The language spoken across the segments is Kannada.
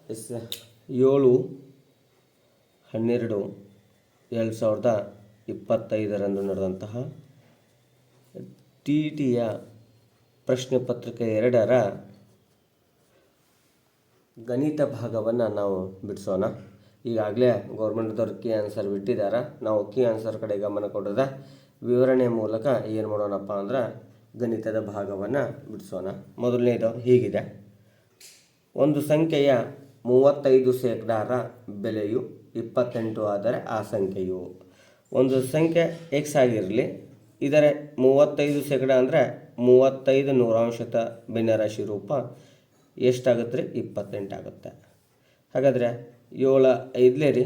7/12/2025 ನಡೆದಂತಹ TETಯ ಪ್ರಶ್ನೆ ಪತ್ರಿಕೆ 2ರ ಗಣಿತ ಭಾಗವನ್ನು ನಾವು ಬಿಡಿಸೋಣ. ಈಗಾಗಲೇ ಗೌರ್ಮೆಂಟ್ದವ್ರು ಕೀ ಆನ್ಸರ್ ಬಿಟ್ಟಿದ್ದಾರೆ. ನಾವು ಕೀ ಆನ್ಸರ್ ಕಡೆ ಗಮನ ಕೊಡೋದ ವಿವರಣೆ ಮೂಲಕ ಏನು ಮಾಡೋಣಪ್ಪ ಅಂದ್ರೆ ಗಣಿತದ ಭಾಗವನ್ನು ಬಿಡಿಸೋಣ. ಮೊದಲನೇದು ಹೀಗಿದೆ: ಒಂದು ಸಂಖ್ಯೆಯ 35% ಬೆಲೆಯು 28 ಆದರೆ ಆ ಸಂಖ್ಯೆಯು ಒಂದು ಸಂಖ್ಯೆ ಎಕ್ಸ್ ಆಗಿರಲಿ. ಇದರ 35% ಅಂದರೆ 35 ನೂರಾಂಶತ ಭಿನ್ನರಾಶಿ ರೂಪ ಎಷ್ಟಾಗುತ್ತೆ ರೀ? 28 ಆಗುತ್ತೆ. ಹಾಗಾದರೆ 7 5 ರೀ,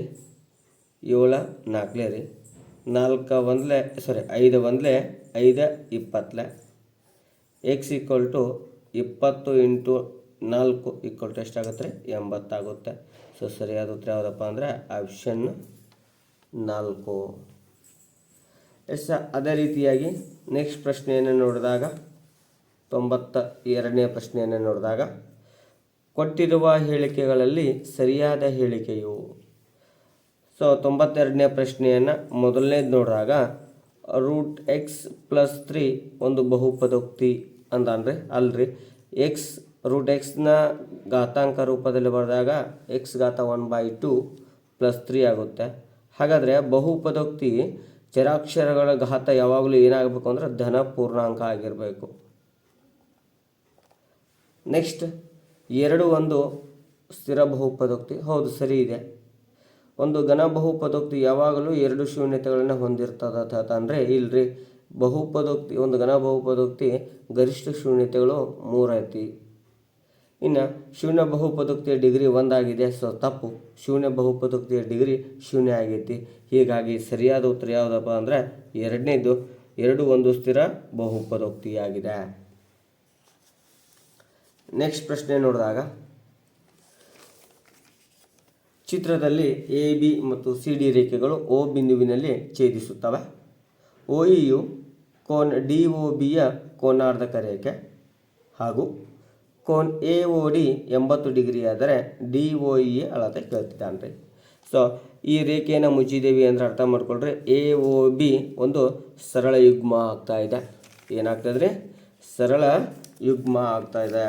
7 4 ರೀ, 4 1 5 1 5 20 ಎಕ್ಸ್ = 20 × 4 ಎಷ್ಟಾಗುತ್ತೆ ರೀ? 80 ಆಗುತ್ತೆ. ಸೊ ಸರಿಯಾದ ಉತ್ತರ ಯಾವುದಪ್ಪ ಅಂದರೆ ಆಪ್ಷನ್ 4. ಅದೇ ರೀತಿಯಾಗಿ ನೆಕ್ಸ್ಟ್ ಪ್ರಶ್ನೆಯನ್ನು ನೋಡಿದಾಗ 92ನೇ ಪ್ರಶ್ನೆಯನ್ನು ನೋಡಿದಾಗ ಕೊಟ್ಟಿರುವ ಹೇಳಿಕೆಗಳಲ್ಲಿ ಸರಿಯಾದ ಹೇಳಿಕೆಯು. ಸೊ 92ನೇ ಪ್ರಶ್ನೆಯನ್ನು ಮೊದಲನೇದು ನೋಡಿದಾಗ √x+3 ಒಂದು ಬಹುಪದೋಕ್ತಿ ಅಂದಾನ್ರಿ. ಅಲ್ರಿ, √x ನ ಘಾತಾಂಕ ರೂಪದಲ್ಲಿ ಬರೆದಾಗ x⁻1/2 + 3 ಆಗುತ್ತೆ. ಹಾಗಾದರೆ ಬಹುಪದೋಕ್ತಿ ಚರಾಕ್ಷರಗಳ ಘಾತ ಯಾವಾಗಲೂ ಏನಾಗಬೇಕು ಅಂದರೆ ಧನ ಪೂರ್ಣಾಂಕ ಆಗಿರಬೇಕು. ನೆಕ್ಸ್ಟ್ 2 ಒಂದು ಸ್ಥಿರ ಬಹುಪದೋಕ್ತಿ. ಹೌದು, ಸರಿ ಇದೆ. ಒಂದು ಘನ ಬಹುಪದೋಕ್ತಿ ಯಾವಾಗಲೂ 2 ಶೂನ್ಯತೆಗಳನ್ನು ಹೊಂದಿರ್ತದೆ ಅಂದರೆ ಇಲ್ರಿ. ಬಹುಪದೋಕ್ತಿ ಒಂದು ಘನ ಬಹುಪದೋಕ್ತಿ ಗರಿಷ್ಠ ಶೂನ್ಯತೆಗಳು 3 ಐತಿ. ಇನ್ನು ಶೂನ್ಯ ಬಹುಪದೋಕ್ತಿಯ ಡಿಗ್ರಿ 1 ಆಗಿದೆ. ಸೊ ತಪ್ಪು. ಶೂನ್ಯ ಬಹುಪದೋಕ್ತಿಯ ಡಿಗ್ರಿ 0 ಆಗೈತಿ. ಹೀಗಾಗಿ ಸರಿಯಾದ ಉತ್ತರ ಯಾವುದಪ್ಪ ಅಂದರೆ ಎರಡನೇದು, 2 ಒಂದು ಸ್ಥಿರ ಬಹುಪದೋಕ್ತಿಯಾಗಿದೆ. ನೆಕ್ಸ್ಟ್ ಪ್ರಶ್ನೆ ನೋಡಿದಾಗ ಚಿತ್ರದಲ್ಲಿ AB ಮತ್ತು CD ರೇಖೆಗಳು O ಬಿಂದುವಿನಲ್ಲಿ ಛೇದಿಸುತ್ತವೆ. OEಯು ಕೋನ DOBಯ ಕೋನಾರ್ಧಕ ರೇಖೆ ಹಾಗೂ ಕೋನ AOD 80 ಡಿಗ್ರಿ ಆದರೆ DOE ಅಳತೆ ಕೇಳ್ತಿದ್ದಾನೆ. ಸೊ ಈ ರೇಖೆಯನ್ನು ಮುಚ್ಚಿದ್ದೇವೆ ಅಂದರೆ ಅರ್ಥ ಮಾಡ್ಕೊಳ್ರಿ, AOB ಒಂದು ಸರಳ ಯುಗ್ಮ ಆಗ್ತಾ ಇದೆ. ಏನಾಗ್ತದೆ ರೀ? ಸರಳ ಯುಗ್ಮ ಆಗ್ತಾ ಇದೆ.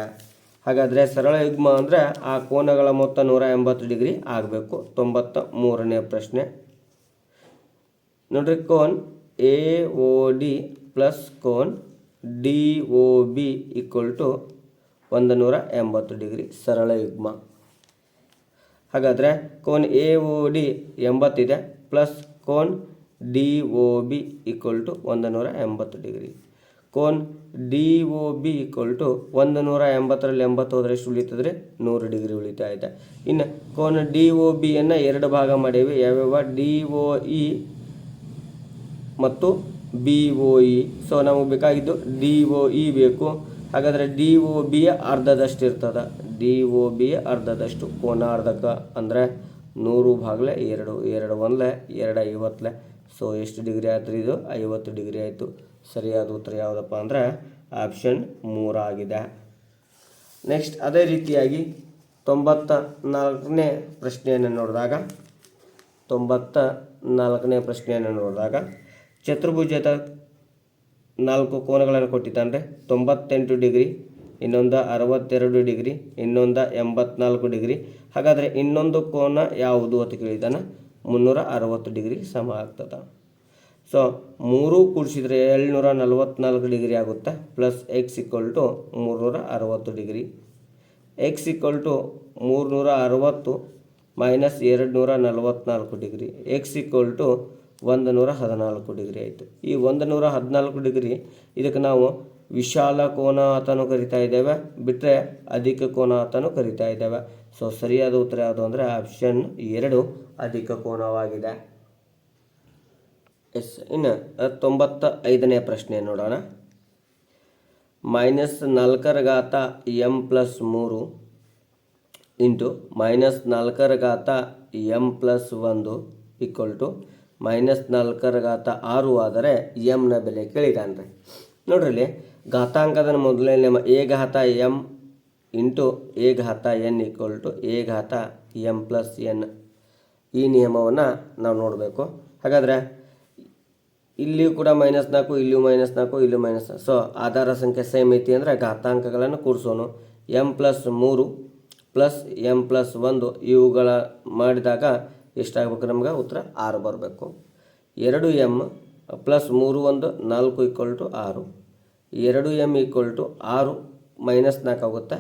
ಹಾಗಾದರೆ ಸರಳ ಯುಗ್ಮ ಅಂದರೆ ಆ ಕೋನಗಳ ಮೊತ್ತ 180 ಡಿಗ್ರಿ ಆಗಬೇಕು. 93ನೇ ಪ್ರಶ್ನೆ ನೋಡ್ರಿ, ಕೋನ AOD ಪ್ಲಸ್ ಕೋನ DOB = 180 ಡಿಗ್ರಿ ಸರಳ ಯುಗ್ಮ. ಹಾಗಾದರೆ ಕೋನ AOD 80 ಇದೆ ಪ್ಲಸ್ ಕೋನ DOB = 180 ಡಿಗ್ರಿ. ಕೋನ DOB = 180ರಲ್ಲಿ 80 ಹೋದರೆ ಎಷ್ಟು ಉಳಿತದೆ? 100 ಡಿಗ್ರಿ ಉಳಿತಾ ಇದೆ. ಇನ್ನು ಕೋನ DOBಯನ್ನು 2 ಭಾಗ ಮಾಡೇವಿ. ಯಾವ್ಯಾವ? DOE ಮತ್ತು BOE. ಸೊ ನಮಗೆ ಬೇಕಾಗಿದ್ದು DOE ಬೇಕು. ಹಾಗಾದರೆ DOBಯ ಅರ್ಧದಷ್ಟು ಇರ್ತದೆ. DOBಯ ಅರ್ಧದಷ್ಟು ಕೋನಾರ್ಧಕ ಅಂದರೆ 100/2 2 1 2 50. ಸೊ ಎಷ್ಟು ಡಿಗ್ರಿ ಆಯ್ತು? ಇದು 50 ಡಿಗ್ರಿ ಆಯಿತು. ಸರಿಯಾದ ಉತ್ತರ ಯಾವುದಪ್ಪ ಅಂದರೆ ಆಪ್ಷನ್ 3 ಆಗಿದೆ. ನೆಕ್ಸ್ಟ್ ಅದೇ ರೀತಿಯಾಗಿ 94ನೇ ಪ್ರಶ್ನೆಯನ್ನು ನೋಡಿದಾಗ ಚತುರ್ಭುಜದ 4 ಕೋನಗಳನ್ನು ಕೊಟ್ಟಿದ್ದಾನೆ. 98 ಡಿಗ್ರಿ, ಇನ್ನೊಂದು 62 ಡಿಗ್ರಿ, ಇನ್ನೊಂದು 84 ಡಿಗ್ರಿ. ಹಾಗಾದರೆ ಇನ್ನೊಂದು ಕೋನ ಯಾವುದು ಅಂತ ಕೇಳಿದ್ದಾನೆ. 360 ಡಿಗ್ರಿ ಸಮ ಆಗ್ತದೆ. ಸೊ 3 ಕೂಡಿಸಿದರೆ 744 ಡಿಗ್ರಿ ಆಗುತ್ತೆ. Plus x = 360 degree. x = 360 minus 244 degree. x = 114 degree ಆಯಿತು. ಈ 114 ಡಿಗ್ರಿ ಇದಕ್ಕೆ ನಾವು ವಿಶಾಲ ಕೋನ ಅಂತಲೂ ಕರಿತಾ ಇದ್ದೇವೆ, ಬಿಟ್ಟರೆ ಅಧಿಕ ಕೋನ ಅಂತಲೂ ಕರಿತಾ ಇದ್ದೇವೆ. ಸೊ ಸರಿಯಾದ ಉತ್ತರ ಯಾವುದು ಅಂದರೆ ಆಪ್ಷನ್ 2 ಅಧಿಕ ಕೋನವಾಗಿದೆ. ಇನ್ನು 95ನೇ ಪ್ರಶ್ನೆ ನೋಡೋಣ. -4m+3 ಇಂಟು -4m+1 -4/6 ಆದರೆ ಎಮ್ನ ಬೆಲೆ ಕೇಳಿದಾನ್ರಿ. ನೋಡ್ರಿ, ಘಾತಾಂಕದ ಮೊದಲನೇ ನಿಯಮ a ಘಾತ m ಇಂಟು ಎ ಘಾತ ಎನ್ ಈಕ್ವಲ್ ಟು ಎ ಘಾತ ಎಮ್ ಪ್ಲಸ್ ಎನ್. ಈ ನಿಯಮವನ್ನು ನಾವು ನೋಡಬೇಕು. ಹಾಗಾದರೆ ಇಲ್ಲಿಯೂ ಕೂಡ -4, ಇಲ್ಲಿಯೂ -4, ಇಲ್ಲಿಯೂ -4. ಸೊ ಆಧಾರ ಸಂಖ್ಯೆ ಸೇಮ್ ಐತಿ ಅಂದರೆ ಘಾತಾಂಕಗಳನ್ನು ಕೂಡಿಸೋನು. m+3 ಪ್ಲಸ್ m+1 ಇವುಗಳ ಮಾಡಿದಾಗ ಎಷ್ಟಾಗಬೇಕು? ನಮ್ಗೆ ಉತ್ತರ 6 ಬರಬೇಕು. 2m plus 3 1 4 = 6. 2m = 6 -4 ಆಗುತ್ತೆ.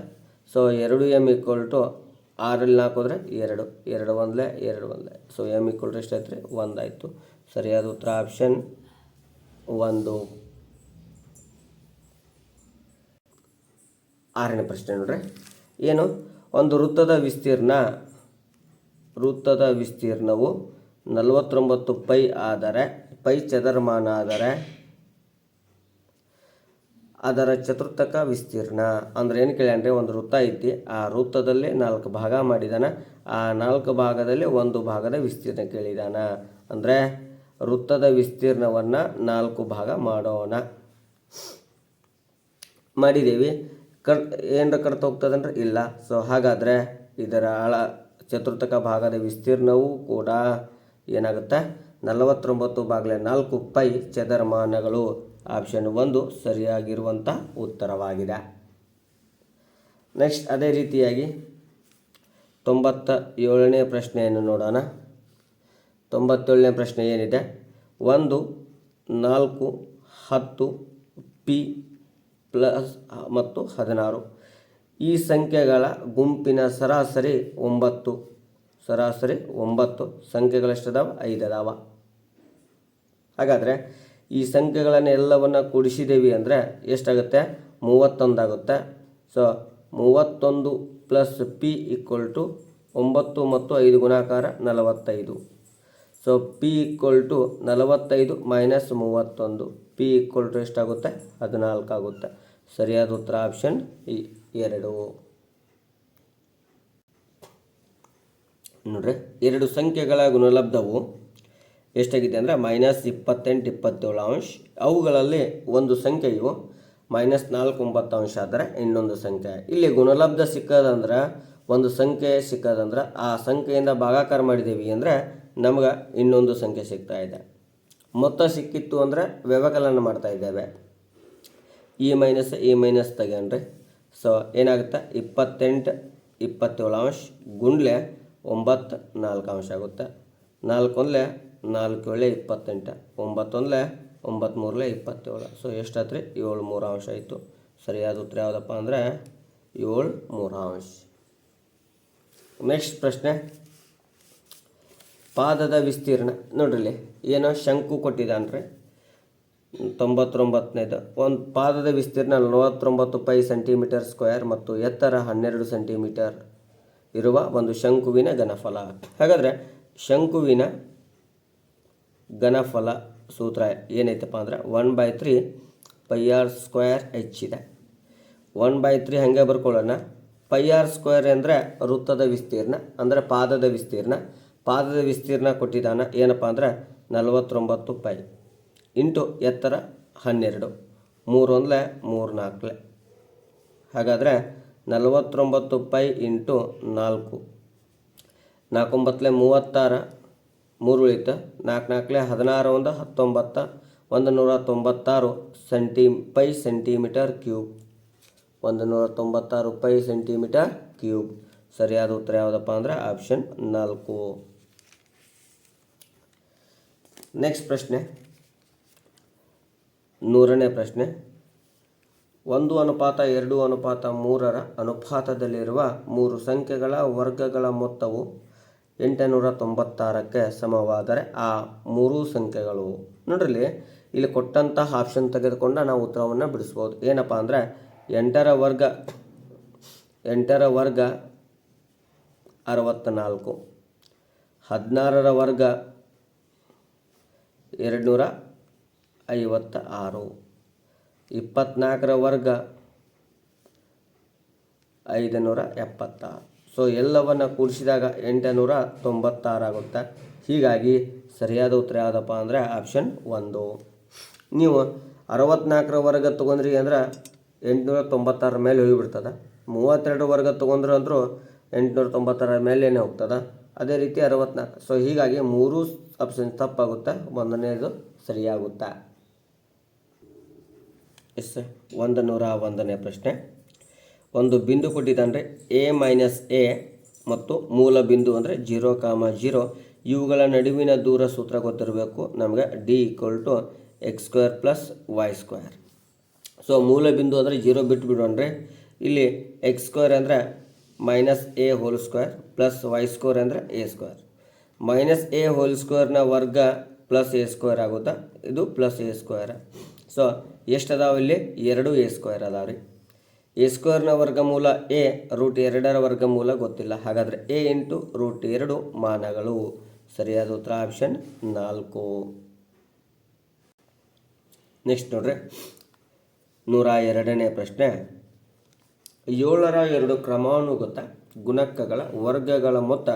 ಸೊ 2m = 6ರಲ್ಲಿ 4 ಹೋದರೆ 2, 2 1 2 1. ಸೊ m = ಎಷ್ಟಾಯ್ತು ರೀ? 1 ಆಯಿತು. ಸರಿಯಾದ ಉತ್ತರ ಆಪ್ಷನ್ 1. 6ನೇ ಪ್ರಶ್ನೆ ನೋಡ್ರಿ. ಏನು? ಒಂದು ವೃತ್ತದ ವಿಸ್ತೀರ್ಣವು 49 ಪೈ ಆದರೆ, ಪೈ ಚದರಮಾನ ಆದರೆ ಅದರ ಚತುರ್ಥಕ ವಿಸ್ತೀರ್ಣ ಅಂದ್ರೆ ಏನು ಕೇಳ್ಯಾನ್ರಿ? ಒಂದು ವೃತ್ತ ಐತಿ, ಆ ವೃತ್ತದಲ್ಲಿ 4 ಭಾಗ ಮಾಡಿದಾನ, ಆ 4 ಭಾಗದಲ್ಲಿ 1 ಭಾಗದ ವಿಸ್ತೀರ್ಣ ಕೇಳಿದಾನ. ಅಂದರೆ ವೃತ್ತದ ವಿಸ್ತೀರ್ಣವನ್ನು 4 ಭಾಗ ಮಾಡೋಣ. ಮಾಡಿದ್ದೀವಿ. ಏನರ ಕಡ್ತ ಹೋಗ್ತದನ್ರಿ? ಇಲ್ಲ. ಸೊ ಹಾಗಾದರೆ ಇದರ ಚತುರ್ಥಕ ಭಾಗದ ವಿಸ್ತೀರ್ಣವೂ ಕೂಡ ಏನಾಗುತ್ತೆ? 49/4 ಪೈ ಚದರಮಾನಗಳು. ಆಪ್ಷನ್ 1 ಸರಿಯಾಗಿರುವಂಥ ಉತ್ತರವಾಗಿದೆ. ನೆಕ್ಸ್ಟ್ ಅದೇ ರೀತಿಯಾಗಿ 97ನೇ ಪ್ರಶ್ನೆಯನ್ನು ನೋಡೋಣ. 97ನೇ ಪ್ರಶ್ನೆ ಏನಿದೆ? 1 4 10 ಪಿ ಪ್ಲಸ್ ಮತ್ತು 16 ಈ ಸಂಖ್ಯೆಗಳ ಗುಂಪಿನ ಸರಾಸರಿ 9. ಸರಾಸರಿ 9 ಸಂಖ್ಯೆಗಳೆಷ್ಟದಾವ? 5 ಅದಾವ. ಹಾಗಾದರೆ ಈ ಸಂಖ್ಯೆಗಳನ್ನು ಎಲ್ಲವನ್ನು ಕೂಡಿಸಿದೇವಿ ಅಂದರೆ ಎಷ್ಟಾಗುತ್ತೆ? 31 ಆಗುತ್ತೆ. ಸೊ 31 ಪ್ಲಸ್ ಪಿ = 9 ಮತ್ತು 5 ಗುಣಾಕಾರ 45. So P = 45 - 31. ಪಿ = ಎಷ್ಟಾಗುತ್ತೆ? 14 ಆಗುತ್ತೆ. ಸರಿಯಾದ ಉತ್ತರ ಆಪ್ಷನ್ 2. ನೋಡ್ರಿ, 2 ಸಂಖ್ಯೆಗಳ ಗುಣಲಬ್ಧವು ಎಷ್ಟಾಗಿದೆ ಅಂದರೆ -28 27. ಅವುಗಳಲ್ಲಿ ಒಂದು ಸಂಖ್ಯೆಯು -4 9 ಆದರೆ ಇನ್ನೊಂದು ಸಂಖ್ಯೆ. ಇಲ್ಲಿ ಗುಣಲಬ್ಧ ಸಿಕ್ಕದಂದ್ರೆ, ಒಂದು ಸಂಖ್ಯೆ ಸಿಕ್ಕದಂದ್ರೆ ಆ ಸಂಖ್ಯೆಯಿಂದ ಭಾಗಾಕಾರ ಮಾಡಿದ್ದೀವಿ ಅಂದರೆ ನಮ್ಗೆ ಇನ್ನೊಂದು ಸಂಖ್ಯೆ ಸಿಗ್ತಾ ಇದೆ. ಮೊತ್ತ ಸಿಕ್ಕಿತ್ತು ಅಂದರೆ ವ್ಯವಕಲನ ಮಾಡ್ತಾ ಇದ್ದೇವೆ. e ತೆಗೆನ್ರಿ. ಸೊ ಏನಾಗುತ್ತೆ? 28 27 ಗುಂಡ್ಲೆ 9 4 ಆಗುತ್ತೆ. 4 1 4 7 28, 9 1 9 3 27. ಸೊ ಎಷ್ಟಾಯ್ತು ರೀ? 7 3 ಆಯಿತು. ಸರಿಯಾದ ಉತ್ತರ ಯಾವುದಪ್ಪ ಅಂದರೆ 7 3. ನೆಕ್ಸ್ಟ್ ಪ್ರಶ್ನೆ, ಪಾದದ ವಿಸ್ತೀರ್ಣ. ನೋಡ್ರಿ, ಏನೋ ಶಂಕು ಕೊಟ್ಟಿದ್ದಾನ್ರಿ 99ನೇದು. ಒಂದು ಪಾದದ ವಿಸ್ತೀರ್ಣ 49 ಪೈ ಸೆಂಟಿಮೀಟರ್² ಮತ್ತು ಎತ್ತರ 12 ಸೆಂಟಿಮೀಟರ್ ಇರುವ ಒಂದು ಶಂಕುವಿನ ಘನಫಲ. ಹಾಗಾದರೆ ಶಂಕುವಿನ ಘನಫಲ ಸೂತ್ರ ಏನೈತಪ್ಪ ಅಂದರೆ 1/3 πr² ಇದೆ. 1/3 ಹಾಗೆ ಬರ್ಕೊಳ್ಳೋಣ. πr² ಅಂದರೆ ವೃತ್ತದ ವಿಸ್ತೀರ್ಣ, ಅಂದರೆ ಪಾದದ ವಿಸ್ತೀರ್ಣ. ಪಾದದ ವಿಸ್ತೀರ್ಣ ಕೊಟ್ಟಿದ್ದಾನ ಏನಪ್ಪ ಅಂದರೆ 49 ಪೈ ಇಂಟು ಎತ್ತರ 12, 3 1 3 4. ಹಾಗಾದರೆ 49 ಪೈ ಇಂಟು 4, 4 9 36, 3 ಉಳಿತು, 4 4 16 1 19, 196 pi centimetre cube. 196 pi centimetre cube. ಸರಿಯಾದ ಉತ್ತರ ಯಾವುದಪ್ಪ ಅಂದರೆ ಆಪ್ಷನ್ 4. ನೆಕ್ಸ್ಟ್ ಪ್ರಶ್ನೆ, 100ನೇ ಪ್ರಶ್ನೆ. 1:2:3 ಅನುಪಾತದಲ್ಲಿರುವ 3 ಸಂಖ್ಯೆಗಳ ವರ್ಗಗಳ ಮೊತ್ತವು 896ಕ್ಕೆ ಸಮವಾದರೆ ಆ 3 ಸಂಖ್ಯೆಗಳು. ನೋಡ್ರಿ, ಇಲ್ಲಿ ಕೊಟ್ಟಂತಹ ಆಪ್ಷನ್ ತೆಗೆದುಕೊಂಡು ನಾವು ಉತ್ತರವನ್ನು ಬಿಡಿಸ್ಬೋದು. ಏನಪ್ಪ ಅಂದರೆ 8ರ ವರ್ಗ 64, 16ರ ವರ್ಗ 256, 24ರ ವರ್ಗ 576. ಸೊ ಎಲ್ಲವನ್ನು ಕೂಡಿಸಿದಾಗ 896 ಆಗುತ್ತೆ. ಹೀಗಾಗಿ ಸರಿಯಾದ ಉತ್ತರ ಯಾವುದಪ್ಪ ಅಂದರೆ ಆಪ್ಷನ್ 1. ನೀವು 64ರ ವರ್ಗ ತೊಗೊಂಡ್ರಿ ಅಂದ್ರೆ 896 ಮೇಲೆ ಹೋಗಿಬಿಡ್ತದೆ. 32 ವರ್ಗ ತೊಗೊಂಡ್ರು ಅಂದರೂ 890 ಮೇಲೇ ಹೋಗ್ತದೆ. ಅದೇ ರೀತಿ 64. ಸೊ ಹೀಗಾಗಿ 3 ಆಪ್ಷನ್ ತಪ್ಪಾಗುತ್ತೆ, 1ನೇದು ಸರಿಯಾಗುತ್ತಾ. ಎಸ್ 101ನೇ ಪ್ರಶ್ನೆ. ಒಂದು ಬಿಂದು ಕೊಟ್ಟಿದ್ದಾನೆ A-A ಮತ್ತು ಮೂಲ ಬಿಂದು ಅಂದರೆ 0,0. ಇವುಗಳ ನಡುವಿನ ದೂರ ಸೂತ್ರ ಗೊತ್ತಿರಬೇಕು ನಮಗೆ. D = x² + y². ಸೊ ಮೂಲ ಬಿಂದು ಅಂದರೆ 0 ಬಿಟ್ಬಿಡೋಣ್ರಿ. ಇಲ್ಲಿ x² ಅಂದರೆ -a² ಪ್ಲಸ್ y² ಅಂದರೆ a². -a² ವರ್ಗ ಪ್ಲಸ್ a² ಆಗುತ್ತಾ, ಇದು ಪ್ಲಸ್ a². ಸೊ ಎಷ್ಟು ಅದಾವೆ ಇಲ್ಲಿ? 2 a² ಅದಾವೆ ರೀ. a² ವರ್ಗಮೂಲ a, √2 ವರ್ಗಮೂಲ ಗೊತ್ತಿಲ್ಲ. ಹಾಗಾದರೆ a × √2 ಮಾನಗಳು. ಸರಿಯಾದ ಉತ್ತರ ಆಪ್ಷನ್ 4. ನೆಕ್ಸ್ಟ್ ನೋಡ್ರಿ 102ನೇ ಪ್ರಶ್ನೆ. 7ರ 2 ಕ್ರಮಾನುಗತ ಗುಣಕಗಳ ವರ್ಗಗಳ ಮೊತ್ತ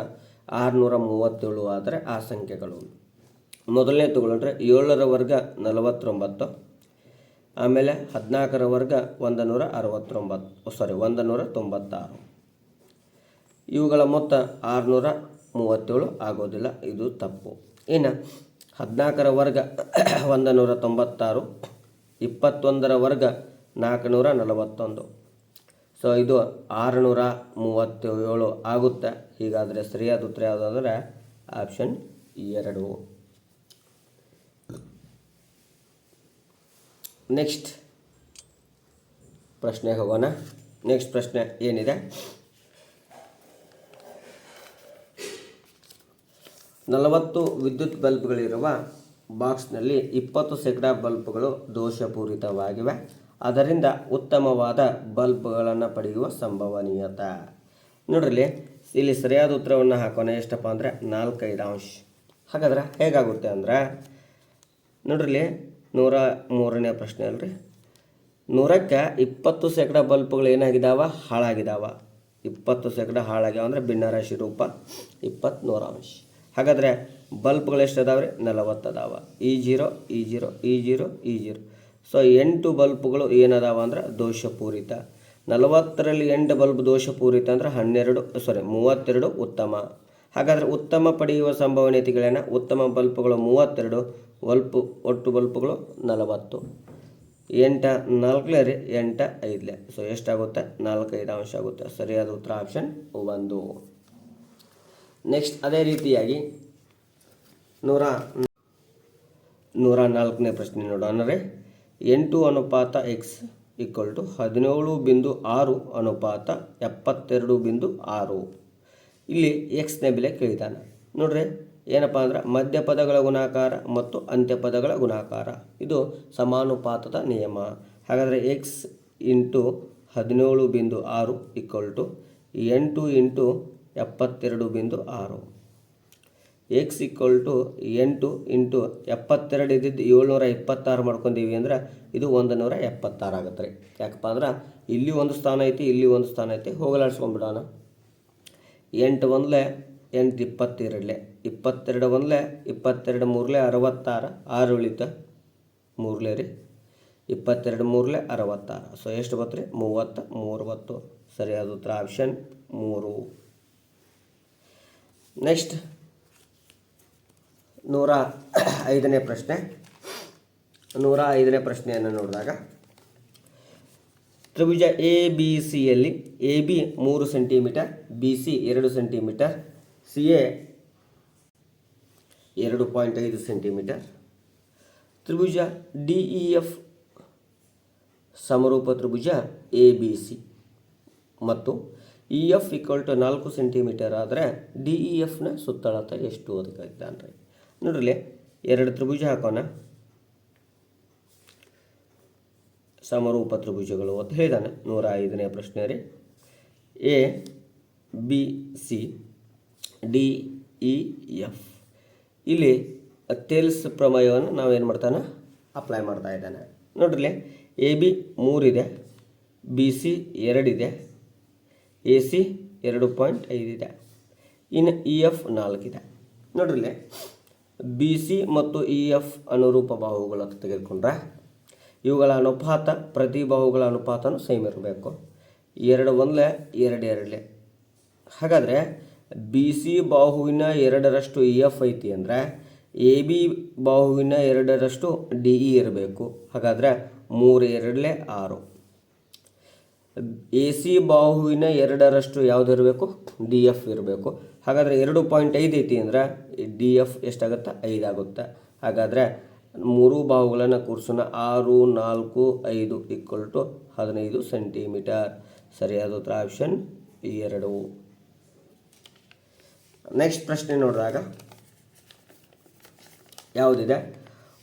637 ಆದರೆ ಆ ಸಂಖ್ಯೆಗಳು. ಮೊದಲನೇ ತಗೊಳ್ಳ್ರೆ 7ರ ವರ್ಗ 49, ಆಮೇಲೆ 14ರ ವರ್ಗ 196. ಇವುಗಳ ಮೊತ್ತ 637 ಆಗೋದಿಲ್ಲ, ಇದು ತಪ್ಪು. ಇನ್ನು 14ರ ವರ್ಗ 196, 21ರ ವರ್ಗ 441. ಸೊ ಇದು 637 ಆಗುತ್ತೆ. ಹೀಗಾದರೆ ಸರಿಯಾದ ಉತ್ತರ ಯಾವುದಂದರೆ ಆಪ್ಷನ್ 2. ನೆಕ್ಸ್ಟ್ ಪ್ರಶ್ನೆಗೆ ಹೋಗೋಣ. ನೆಕ್ಸ್ಟ್ ಪ್ರಶ್ನೆ ಏನಿದೆ? 40 ವಿದ್ಯುತ್ ಬಲ್ಬ್ಗಳಿರುವ ಬಾಕ್ಸ್ನಲ್ಲಿ 20% ಬಲ್ಬ್ಗಳು ದೋಷಪೂರಿತವಾಗಿವೆ. ಅದರಿಂದ ಉತ್ತಮವಾದ ಬಲ್ಬ್ಗಳನ್ನು ಪಡೆಯುವ ಸಂಭವನೀಯತೆ. ನೋಡ್ರಿ ಇಲ್ಲಿ ಸರಿಯಾದ ಉತ್ತರವನ್ನು ಹಾಕೋಣ. ಎಷ್ಟಪ್ಪ ಅಂದರೆ 4/5. ಹಾಗಾದ್ರೆ ಹೇಗಾಗುತ್ತೆ ಅಂದರೆ ನೋಡ್ರಿ 103ನೇ ಪ್ರಶ್ನೆ ಅಲ್ರಿ. 100ಕ್ಕೆ 20% ಬಲ್ಬ್ಗಳು ಏನಾಗಿದ್ದಾವೆ? ಹಾಳಾಗಿದ್ದಾವೆ. 20% ಹಾಳಾಗ್ಯಾವ ಅಂದರೆ ಭಿನ್ನರಾಶಿ ರೂಪ 20 ಹಾಗಾದರೆ ಬಲ್ಬ್ಗಳು ಎಷ್ಟು ಅದಾವೆ ರೀ? 40 ಅದಾವೆ. E0 E0 E0 E0. So 8 ಬಲ್ಬ್ಗಳು ಏನದಾವ ಅಂದ್ರೆ ದೋಷಪೂರಿತ. 40ರಲ್ಲಿ 8 ಬಲ್ಬ್ ದೋಷಪೂರಿತ ಅಂದರೆ 32 ಉತ್ತಮ. ಹಾಗಾದರೆ ಉತ್ತಮ ಪಡೆಯುವ ಸಂಭವನೀಯತೆಗಳೇನ? ಉತ್ತಮ ಬಲ್ಬ್ಗಳು 32, ಒಟ್ಟು ಬಲ್ಬ್ಗಳು 40. 8 4 ರೀ, 8 5. ಸೊ ಎಷ್ಟಾಗುತ್ತೆ? 4/5 ಆಗುತ್ತೆ. ಸರಿಯಾದ ಉತ್ತರ ಆಪ್ಷನ್ 1. ನೆಕ್ಸ್ಟ್ ಅದೇ ರೀತಿಯಾಗಿ 104ನೇ ಪ್ರಶ್ನೆ ನೋಡೋಣ ರೀ. 8:x = 17:6:72.6. ಇಲ್ಲಿ ಎಕ್ಸ್ನ ಬೆಲೆ ಕೇಳಿದ್ದಾನೆ. ನೋಡ್ರಿ ಏನಪ್ಪ ಅಂದ್ರೆ ಮಧ್ಯಪದಗಳ ಗುಣಾಕಾರ ಮತ್ತು ಅಂತ್ಯಪದಗಳ ಗುಣಾಕಾರ, ಇದು ಸಮಾನುಪಾತದ ನಿಯಮ. ಹಾಗಾದರೆ x × 17.6 = 8 × 72.6. x = 8 × 72 ಇದ್ದಿದ್ದು 726 ಮಾಡ್ಕೊಂಡೀವಿ ಅಂದ್ರೆ ಇದು 176 ಆಗುತ್ತೆ ರೀ. ಯಾಕಪ್ಪ ಅಂದ್ರೆ ಇಲ್ಲಿ ಒಂದು ಸ್ಥಾನ ಐತಿ, ಇಲ್ಲಿ ಒಂದು ಸ್ಥಾನ ಐತಿ, ಹೋಗಲಾಡಿಸ್ಕೊಂಡ್ಬಿಡೋಣ. 8 1 8 22 22 1 22 3 66, 6 ಉಳಿತ 3 ರೀ, 22 3 66. ಸೊ ಎಷ್ಟು ಬತ್ತು ರೀ? 30. ಸರಿಯಾದ ಉತ್ತರ ಆಪ್ಷನ್ 3. ನೆಕ್ಸ್ಟ್ 105ನೇ ಪ್ರಶ್ನೆ. 105ನೇ ಪ್ರಶ್ನೆಯನ್ನು ನೋಡಿದಾಗ ತ್ರಿಭುಜ ABCಯಲ್ಲಿ AB 3 centimetre, BC 2 centimetre, CA 2.5 centimetre. ತ್ರಿಭುಜ DEF ಸಮರೂಪ ತ್ರಿಭುಜ ABC ಮತ್ತು EF = 4 ಸೆಂಟಿಮೀಟರ್ ಆದರೆ DEFನ ಸುತ್ತಳತೆ ಎಷ್ಟು ಅದಕ್ಕಾಗಿದ್ದಾನೆ. ನೋಡ್ರಿ 2 ತ್ರಿಭುಜ ಹಾಕೋಣ. ಸಮರೂಪ ತ್ರಿಭುಜಗಳು ಅಂತ ಹೇಳಿದಾನೆ. 105ನೇ ಪ್ರಶ್ನೆ ರೀ. ABC DEF ಇಲ್ಲಿ ಟೇಲ್ಸ್ ಪ್ರಮೇಯವನ್ನು ನಾವೇನು ಮಾಡ್ತಾನೆ? ಅಪ್ಲೈ ಮಾಡ್ತಾ ಇದ್ದಾನೆ. ನೋಡ್ರಿ AB 3 ಇದೆ, BC 2 ಇದೆ, AC 2.5 ಇದೆ, ಇನ್ನು EF 4 ಇದೆ. ನೋಡ್ರಿ BC ಮತ್ತು EF ಅನುರೂಪ ಬಾಹುಗಳು ತೆಗೆದುಕೊಂಡ್ರೆ ಇವುಗಳ ಅನುಪಾತ, ಪ್ರತಿ ಬಾಹುಗಳ ಅನುಪಾತನೂ ಸೇಮ್ ಇರಬೇಕು. ಎರಡು ಒಂದಲೇ ಎರಡು ಎರಡಲೆ. ಹಾಗಾದರೆ ಬಿ ಸಿ ಬಾಹುವಿನ 2ರಷ್ಟು ಎಫ್ ಐತಿ ಅಂದರೆ ಎ ಬಿ ಬಾಹುವಿನ 2ರಷ್ಟು ಡಿ ಇ ಇರಬೇಕು. ಹಾಗಾದರೆ 3 2 6. ಎ ಸಿ ಬಾಹುವಿನ 2ರಷ್ಟು ಯಾವುದು ಇರಬೇಕು? ಡಿ ಎಫ್ ಇರಬೇಕು. ಹಾಗಾದರೆ 2.5 ಐತಿ ಅಂದರೆ ಡಿ ಎಫ್ ಎಷ್ಟಾಗುತ್ತೆ? 5 ಆಗುತ್ತೆ. ಹಾಗಾದರೆ 3 ಬಾಹುಗಳನ್ನು ಕೂರಿಸೋಣ. 6 4 5 = 15 ಸೆಂಟಿಮೀಟರ್. ಸರಿಯಾದ ಉತ್ತರ ಆಪ್ಷನ್ 2. ನೆಕ್ಸ್ಟ್ ಪ್ರಶ್ನೆ ನೋಡಿದಾಗ ಯಾವುದಿದೆ?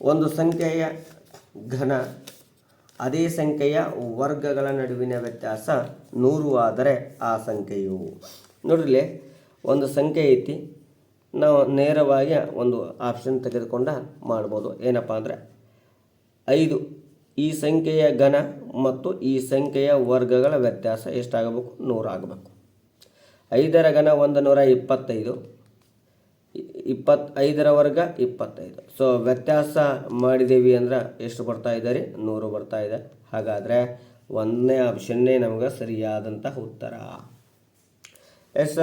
ಒಂದು ಸಂಖ್ಯೆಯ ಘನ ಅದೇ ಸಂಖ್ಯೆಯ ವರ್ಗಗಳ ನಡುವಿನ ವ್ಯತ್ಯಾಸ 100 ಆದರೆ ಆ ಸಂಖ್ಯೆಯು. ನೋಡ್ರಿ, ಒಂದು ಸಂಖ್ಯೆ ಐತಿ, ನಾವು ನೇರವಾಗಿ ಒಂದು ಆಪ್ಷನ್ ತೆಗೆದುಕೊಂಡ ಮಾಡ್ಬೋದು. ಏನಪ್ಪ ಅಂದರೆ 5 ಈ ಸಂಖ್ಯೆಯ ಘನ ಮತ್ತು ಈ ಸಂಖ್ಯೆಯ ವರ್ಗಗಳ ವ್ಯತ್ಯಾಸ ಎಷ್ಟಾಗಬೇಕು? 100 ಆಗಬೇಕು. 5ರ ಘನ 125, 25ರ ವರ್ಗ 25. ಸೊ ವ್ಯತ್ಯಾಸ ಮಾಡಿದೇವಿ ಅಂದ್ರೆ ಎಷ್ಟು ಬರ್ತಾ ಇದೆ? 100 ಬರ್ತಾ ಇದೆ. ಹಾಗಾದರೆ 1ನೇ ಆಪ್ಷನ್ನೇ ನಮಗೆ ಸರಿಯಾದಂಥ ಉತ್ತರ. ಎಸ್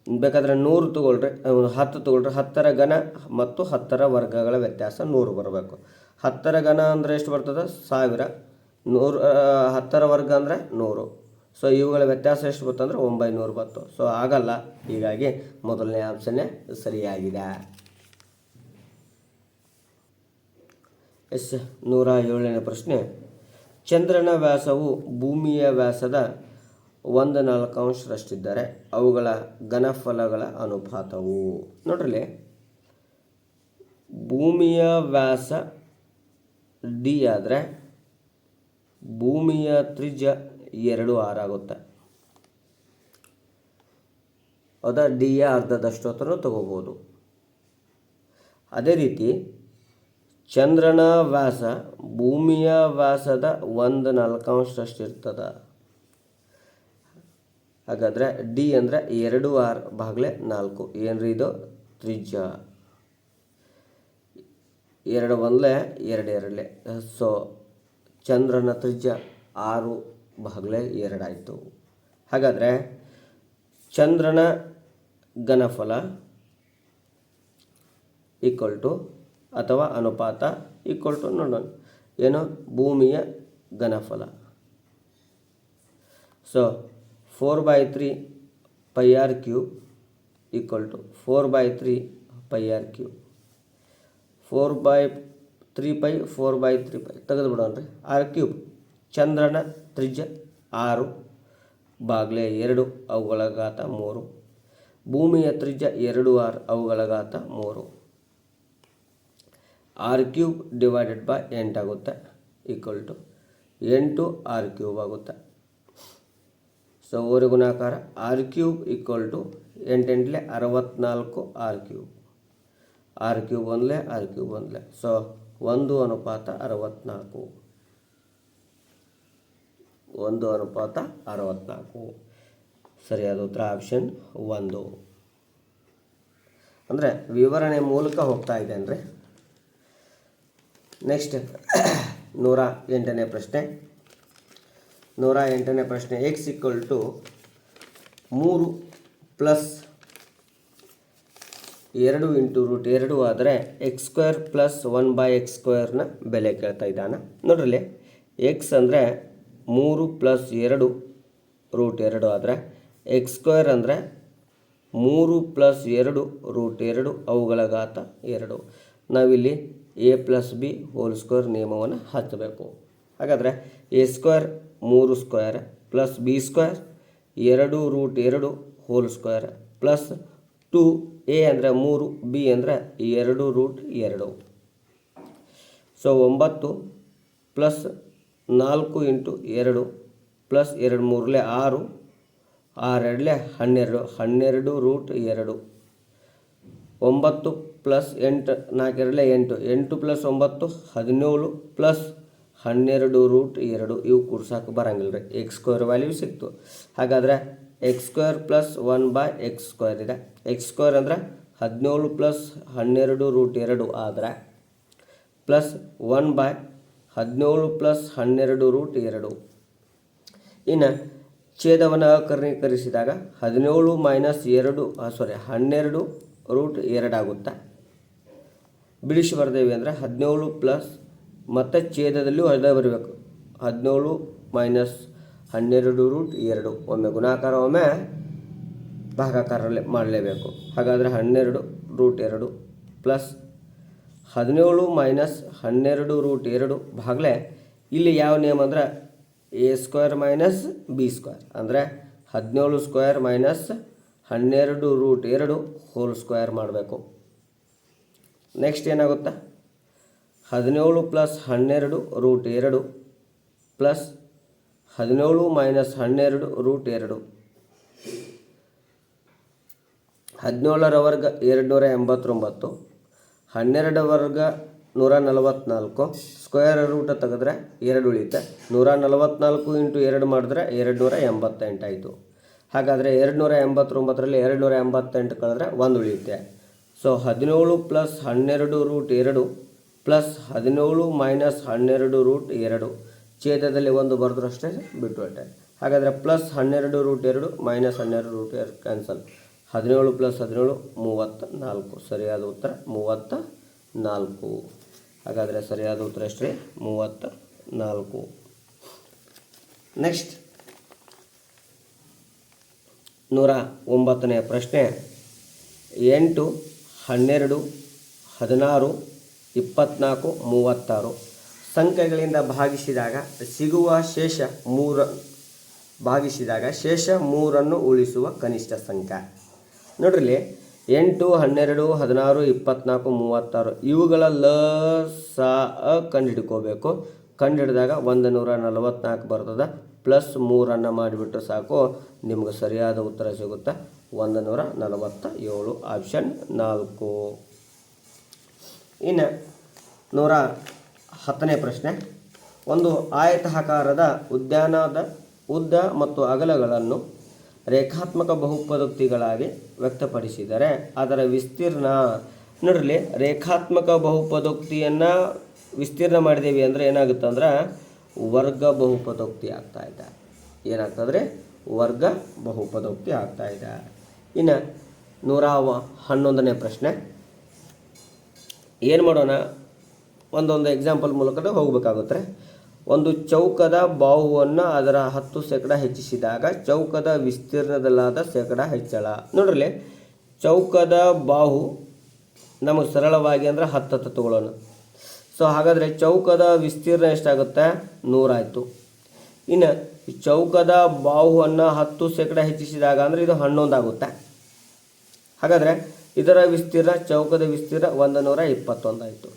ಬೇಕಾದರೆ 100 ತೊಗೊಳ್ರಿ, 10 ತೊಗೊಳ್ರಿ. 10ರ ಘನ ಮತ್ತು 10ರ ವರ್ಗಗಳ ವ್ಯತ್ಯಾಸ 100 ಬರಬೇಕು. 10ರ ಘನ ಅಂದರೆ ಎಷ್ಟು ಬರ್ತದೆ? 1000. 10ರ ವರ್ಗ ಅಂದರೆ 100. ಸೊ ಇವುಗಳ ವ್ಯತ್ಯಾಸ ಎಷ್ಟು ಬರ್ತಂದ್ರೆ 900 ಬತ್ತು. ಸೊ ಆಗಲ್ಲ. ಹೀಗಾಗಿ ಮೊದಲನೇ ಆಪ್ಷನ್ನೇ ಸರಿಯಾಗಿದೆ. ಎಸ್ 107ನೇ ಪ್ರಶ್ನೆ. ಚಂದ್ರನ ವ್ಯಾಸವು ಭೂಮಿಯ ವ್ಯಾಸದ 1/4ರಷ್ಟಿದ್ದರೆ ಅವುಗಳ ಘನಫಲಗಳ ಅನುಪಾತವು. ನೋಡ್ರಿ, ಭೂಮಿಯ ವ್ಯಾಸ ಡಿ ಆದರೆ ಭೂಮಿಯ ತ್ರಿಜ್ಯ 2r ಆಗುತ್ತೆ. ಹೌದಾ? ಡಿ ಯ ಅರ್ಧದಷ್ಟು ಹತ್ರ ತಗೋಬೋದು. ಅದೇ ರೀತಿ ಚಂದ್ರನ ವ್ಯಾಸ ಭೂಮಿಯ ವ್ಯಾಸದ 1/4ರಷ್ಟು ಇರ್ತದೆ. ಹಾಗಾದರೆ ಡಿ ಅಂದರೆ 2r/4. ಏನ್ರಿ ಇದು? ತ್ರಿಜ್ಯ. 2 1 2 2. ಸೊ ಚಂದ್ರನ ತ್ರಿಜ್ಯ 6/2 ಆಯಿತು. ಹಾಗಾದರೆ ಚಂದ್ರನ ಘನಫಲ ಅಥವಾ ಅನುಪಾತ ನೋಡೋಣ ಏನು? ಭೂಮಿಯ ಘನಫಲ. So 4/3 πr³ 4/3 πr³. 4/3π 4/3π ತೆಗೆದು ಬಿಡೋಣ್ರಿ. r³ ಚಂದ್ರನ ತ್ರಿಜ್ಯ 6/2, ಅವುಗಳ ಘಾತ 3. ಭೂಮಿಯ ತ್ರಿಜ್ಯ 2r, ಅವುಗಳ ಘಾತ 3. r³ / 8 ಆಗುತ್ತೆ. 8 r³ ಆಗುತ್ತೆ. ಸೊ ಓರೆ ಗುಣಾಕಾರ r³ 8 8 64 r³. r³ ಒಂದಲೇ r³ ಒಂದಲೇ. ಸೊ 1/64. 1/64. ಸರಿಯಾದ ಉತ್ತರ ಆಪ್ಷನ್ 1. ಅಂದರೆ ವಿವರಣೆ ಮೂಲಕ ಹೋಗ್ತಾ ಇದ್ದೇನೆ. ನೆಕ್ಸ್ಟ್ 108ನೇ ಪ್ರಶ್ನೆ. 108ನೇ ಪ್ರಶ್ನೆ. x = 3 + 2 × √2 ಆದರೆ x² + 1/x² ಬೆಲೆ ಕೇಳ್ತಾ ಇದ್ದಾನೆ. ನೋಡ್ರಿ, x ಅಂದರೆ 3 + 2 √2 ಆದರೆ x² ಅಂದರೆ 3 + 2 √2, ಅವುಗಳ ಘಾತ 2. ನಾವಿಲ್ಲಿ a+b² ನಿಯಮವನ್ನು ಹಚ್ಚಬೇಕು. ಹಾಗಾದರೆ a² 3² + b² 2 √2 ಪ್ಲಸ್ 2 a ಅಂದರೆ 3, b ಅಂದರೆ 2 √2. So 9 + 4 × 2 plus 2 3 6, 6 2 12, 12 √2. 9 + 8 4 2 8, 8 + 9 17 ಪ್ಲಸ್ 12 √2. ಇವು ಕೂಡ್ಸಕ್ಕೆ ಬರಂಗಿಲ್ಲ ರೀ. x² ವ್ಯಾಲ್ಯೂ ಸಿಕ್ತು. ಹಾಗಾದರೆ x² + 1/x² ಇದೆ. x² ಅಂದರೆ 17 + 12 √2 ಆದರೆ ಪ್ಲಸ್ 1/17 + 12 √2. ಇನ್ನು ಛೇದವನ್ನು ಅಕರ್ಣೀಕರಿಸಿದಾಗ 17 ಮೈನಸ್ 2 12 ರೂಟ್ 2 ಆಗುತ್ತಾ. ಬಿಡಿಸಿ ಬರ್ದೇವಿ ಅಂದರೆ 17 ಪ್ಲಸ್ ಮತ್ತು ಛೇದದಲ್ಲಿಯೂ ಅದೇ ಬರಬೇಕು. 17 ಮೈನಸ್ 12 ರೂಟ್ 2 ಒಮ್ಮೆ ಗುಣಾಕಾರ ಒಮ್ಮೆ ಭಾಗಾಕಾರಲ್ಲೇ ಮಾಡಲೇಬೇಕು. ಹಾಗಾದರೆ 12 ರೂಟ್ 2 ಪ್ಲಸ್ 17 ಮೈನಸ್ 12 ರೂಟ್ 2 ಭಾಗಲೇ ಇಲ್ಲಿ ಯಾವ ನಿಯಮ ಅಂದರೆ A square minus B square ಅಂದರೆ 17 square minus 12 root 2 whole square ಮಾಡಬೇಕು. ನೆಕ್ಸ್ಟ್ ಏನಾಗುತ್ತಾ 17 plus 12 root 2 plus 17 minus 12 root 2. 17ರ ವರ್ಗ 289, 12ರ ವರ್ಗ 144, ಸ್ಕ್ವೇರ್ ರೂಟ್ ತೆಗೆದ್ರೆ 2 ಉಳಿಯುತ್ತೆ. 144 ಇಂಟು 2 ಮಾಡಿದ್ರೆ 288 ಆಯಿತು. ಹಾಗಾದರೆ 289ರಲ್ಲಿ 288 ಕಳೆದ್ರೆ 1 ಉಳಿಯುತ್ತೆ. So 17 plus 12 root 2 plus 17 minus 12 root 2 ಛೇದದಲ್ಲಿ 1 ಬರೆದ್ರು ಅಷ್ಟೇ ಬಿಟ್ಟು ಅಷ್ಟೇ. ಹಾಗಾದರೆ plus 12 root 2 minus 12 root 2 cancel. 17 plus 17 34. ಸರಿಯಾದ ಉತ್ತರ 34. ಹಾಗಾದರೆ ಸರಿಯಾದ ಉತ್ತರ ಎಷ್ಟು ರೀ 34. ನೆಕ್ಸ್ಟ್ 109ನೇ ಪ್ರಶ್ನೆ. 8, 12, 16, 24, 36 ಸಂಖ್ಯೆಗಳಿಂದ ಭಾಗಿಸಿದಾಗ ಸಿಗುವ ಶೇಷ 3 ಭಾಗಿಸಿದಾಗ ಶೇಷ 3 ಉಳಿಸುವ ಕನಿಷ್ಠ ಸಂಖ್ಯೆ. ನೋಡ್ರಿ 8, 12, 16, 24, 36 ಇವುಗಳ ಸ ಕಂಡುಹಿಡ್ಕೋಬೇಕು. ಕಂಡುಹಿಡಿದಾಗ 144 ಬರ್ತದೆ. ಪ್ಲಸ್ 3 ಮಾಡಿಬಿಟ್ರೆ ಸಾಕು, ನಿಮ್ಗೆ ಸರಿಯಾದ ಉತ್ತರ ಸಿಗುತ್ತೆ 147. ಆಪ್ಷನ್ 4. ಇನ್ನು 110ನೇ ಪ್ರಶ್ನೆ. ಒಂದು ಆಯತಾಕಾರದ ಉದ್ಯಾನದ ಉದ್ದ ಮತ್ತು ಅಗಲಗಳನ್ನು ರೇಖಾತ್ಮಕ ಬಹುಪದೋಕ್ತಿಗಳಾಗಿ ವ್ಯಕ್ತಪಡಿಸಿದರೆ ಅದರ ವಿಸ್ತೀರ್ಣ. ನೋಡ್ರಿ ರೇಖಾತ್ಮಕ ಬಹುಪದೋಕ್ತಿಯನ್ನು ವಿಸ್ತೀರ್ಣ ಮಾಡಿದೇವಿ ಅಂದರೆ ಏನಾಗುತ್ತೆ ಅಂದ್ರೆ ವರ್ಗ ಬಹುಪದೋಕ್ತಿ ಆಗ್ತಾಯಿದೆ. ಏನಾಗ್ತದ್ರೆ ವರ್ಗ ಬಹುಪದೋಕ್ತಿ ಆಗ್ತಾಯಿದೆ. ಇನ್ನು 111ನೇ ಪ್ರಶ್ನೆ. ಏನು ಮಾಡೋಣ, ಒಂದೊಂದು ಎಕ್ಸಾಂಪಲ್ ಮೂಲಕ ಹೋಗಬೇಕಾಗುತ್ತೆ. ಒಂದು ಚೌಕದ ಬಾಹುವನ್ನು ಅದರ 10% ಹೆಚ್ಚಿಸಿದಾಗ ಚೌಕದ ವಿಸ್ತೀರ್ಣದಲ್ಲಾದ ಶೇಕಡ ಹೆಚ್ಚಳ. ನೋಡ್ರಿ ಚೌಕದ ಬಾಹು ನಮಗೆ ಸರಳವಾಗಿ ಅಂದರೆ 10 ತಗೊಳ್ಳೋಣ. ಸೊ ಹಾಗಾದರೆ ಚೌಕದ ವಿಸ್ತೀರ್ಣ ಎಷ್ಟಾಗುತ್ತೆ 100 ಆಯಿತು. ಇನ್ನು ಚೌಕದ ಬಾಹುವನ್ನು 10% ಹೆಚ್ಚಿಸಿದಾಗ ಅಂದರೆ ಇದು 11 ಆಗುತ್ತೆ. ಹಾಗಾದರೆ ಇದರ ವಿಸ್ತೀರ್ಣ ಚೌಕದ ವಿಸ್ತೀರ್ಣ 121 ಆಯಿತು.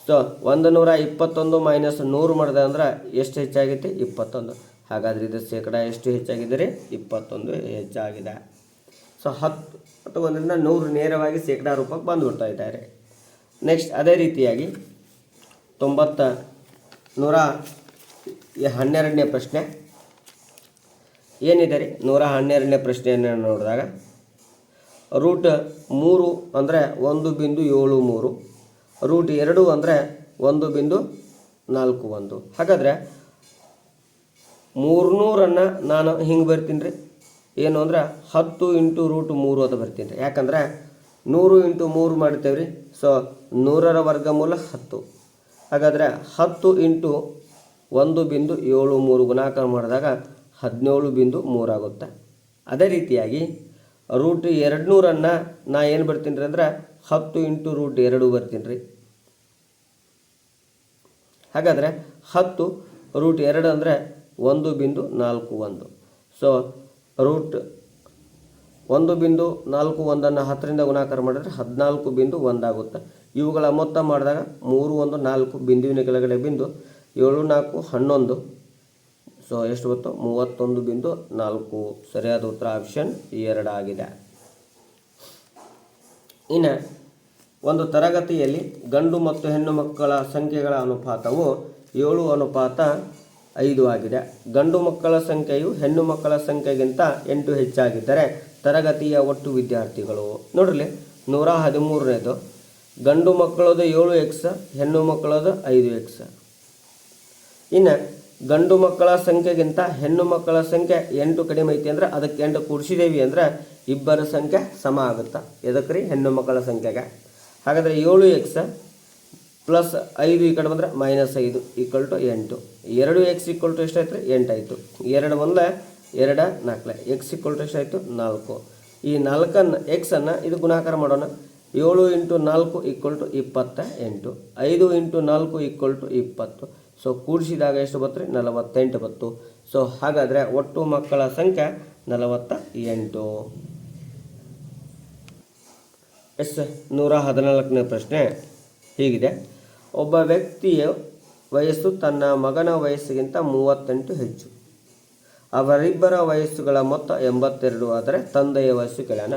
ಸೊ 121 ಮೈನಸ್ 100 ಮಾಡಿದೆ ಅಂದ್ರೆ ಎಷ್ಟು ಹೆಚ್ಚಾಗೈತಿ 21. ಹಾಗಾದರೆ ಇದು ಶೇಕಡ ಎಷ್ಟು ಹೆಚ್ಚಾಗಿದೆ ರೀ 21 ಹೆಚ್ಚಾಗಿದೆ. ಸೊ 10 ಒಂದರಿಂದ 100 ನೇರವಾಗಿ ಶೇಕಡ ರೂಪಕ್ಕೆ ಬಂದುಬಿಡ್ತಾ ಇದ್ದಾರೆ. ನೆಕ್ಸ್ಟ್ ಅದೇ ರೀತಿಯಾಗಿ 112ನೇ ಪ್ರಶ್ನೆ ಏನಿದೆ ರೀ. 112ನೇ ಪ್ರಶ್ನೆಯನ್ನು ನೋಡಿದಾಗ ರೂಟ್ 3 ಅಂದರೆ 1.73, ರೂಟ್ 2 ಅಂದರೆ 1.41. ಹಾಗಾದರೆ 300 ನಾನು ಹಿಂಗೆ ಬರ್ತೀನಿ ರೀ. ಏನು ಅಂದ್ರೆ 10 ಇಂಟು ರೂಟ್ 3 ಅಂತ ಬರ್ತೀನಿ ರೀ. ಯಾಕಂದರೆ 100 ಇಂಟು 3 ಮಾಡ್ತೇವೆ ರೀ. ಸೊ 100ರ ವರ್ಗಮೂಲ 10. ಹಾಗಾದರೆ 10 ಇಂಟು 1.73 ಗುಣಾಕಾರ ಮಾಡಿದಾಗ 17.3 ಆಗುತ್ತೆ. ಅದೇ ರೀತಿಯಾಗಿ ರೂಟ್ 200 ನಾ ಏನು ಬರ್ತೀನಿ ರೀ ಅಂದರೆ 10 ಇಂಟು ರೂಟ್ 2 ಬರ್ತೀನಿ ರೀ. ಹಾಗಾದರೆ 10 ರೂಟ್ 2 ಅಂದರೆ 1.41. ಸೊ ರೂಟ್ 1.41 10ರಿಂದ ಗುಣಾಕಾರ ಮಾಡಿದ್ರೆ 14.1 ಆಗುತ್ತೆ. ಇವುಗಳ ಮೊತ್ತ ಮಾಡಿದಾಗ 3, 1, 4 ಬಿಂದುವಿನ ಕೆಳಗಡೆ ಬಿಂದು 7, 4, 11. ಸೊ ಎಷ್ಟು ಗೊತ್ತು 31.4. ಸರಿಯಾದ ಉತ್ತರ ಆಪ್ಷನ್ 2 ಆಗಿದೆ. ಇನ್ನು ಒಂದು ತರಗತಿಯಲ್ಲಿ ಗಂಡು ಮತ್ತು ಹೆಣ್ಣು ಮಕ್ಕಳ ಸಂಖ್ಯೆಗಳ ಅನುಪಾತವು 7:5 ಆಗಿದೆ. ಗಂಡು ಮಕ್ಕಳ ಸಂಖ್ಯೆಯು ಹೆಣ್ಣು ಮಕ್ಕಳ ಸಂಖ್ಯೆಗಿಂತ 8 ಹೆಚ್ಚಾಗಿದ್ದರೆ ತರಗತಿಯ ಒಟ್ಟು ವಿದ್ಯಾರ್ಥಿಗಳು. ನೋಡ್ರಿ 113ನೇದು ಗಂಡು ಮಕ್ಕಳದು 7x, ಹೆಣ್ಣು ಮಕ್ಕಳದು 5x. ಇನ್ನು ಗಂಡು ಮಕ್ಕಳ ಸಂಖ್ಯೆಗಿಂತ ಹೆಣ್ಣು ಮಕ್ಕಳ ಸಂಖ್ಯೆ 8 ಕಡಿಮೆ ಐತಿ ಅಂದ್ರೆ ಅದಕ್ಕೆ 8 ಕೂಡಿಸಿದೇವಿ ಅಂದ್ರೆ ಇಬ್ಬರ ಸಂಖ್ಯೆ ಸಮ ಆಗುತ್ತಾ. ಎದಕ್ಕೆ ರೀ? ಹೆಣ್ಣು ಮಕ್ಕಳ ಸಂಖ್ಯೆಗೆ. ಹಾಗಾದರೆ 7x ಪ್ಲಸ್ 5 ಈ ಕಡೆ ಬಂದರೆ -5 equal to 8. 2x equal to ಎಷ್ಟಾಯ್ತು ರೀ? 8 ಆಯಿತು. 2 1 2 4 x ಈಕ್ವಲ್ ಟು ಎಷ್ಟಾಯಿತು? 4. ಈ 4 ಎಕ್ಸನ್ನು ಇದು ಗುಣಾಕಾರ ಮಾಡೋಣ. 7 × 4 equal to 28. 5 × 4 equal to 20. So ಕೂಡಿಸಿದಾಗ ಎಷ್ಟು ಬತ್ತು ರೀ? 48 ಬತ್ತು. ಸೊ ಹಾಗಾದರೆ ಒಟ್ಟು ಮಕ್ಕಳ ಸಂಖ್ಯೆ 48. ಎಸ್ 114ನೇ ಪ್ರಶ್ನೆ ಹೀಗಿದೆ. ಒಬ್ಬ ವ್ಯಕ್ತಿಯ ವಯಸ್ಸು ತನ್ನ ಮಗನ ವಯಸ್ಸಿಗಿಂತ 38 ಹೆಚ್ಚು. ಅವರಿಬ್ಬರ ವಯಸ್ಸುಗಳ ಮೊತ್ತ 82 ಆದರೆ ತಂದೆಯ ವಯಸ್ಸು ಕೇಳೋಣ.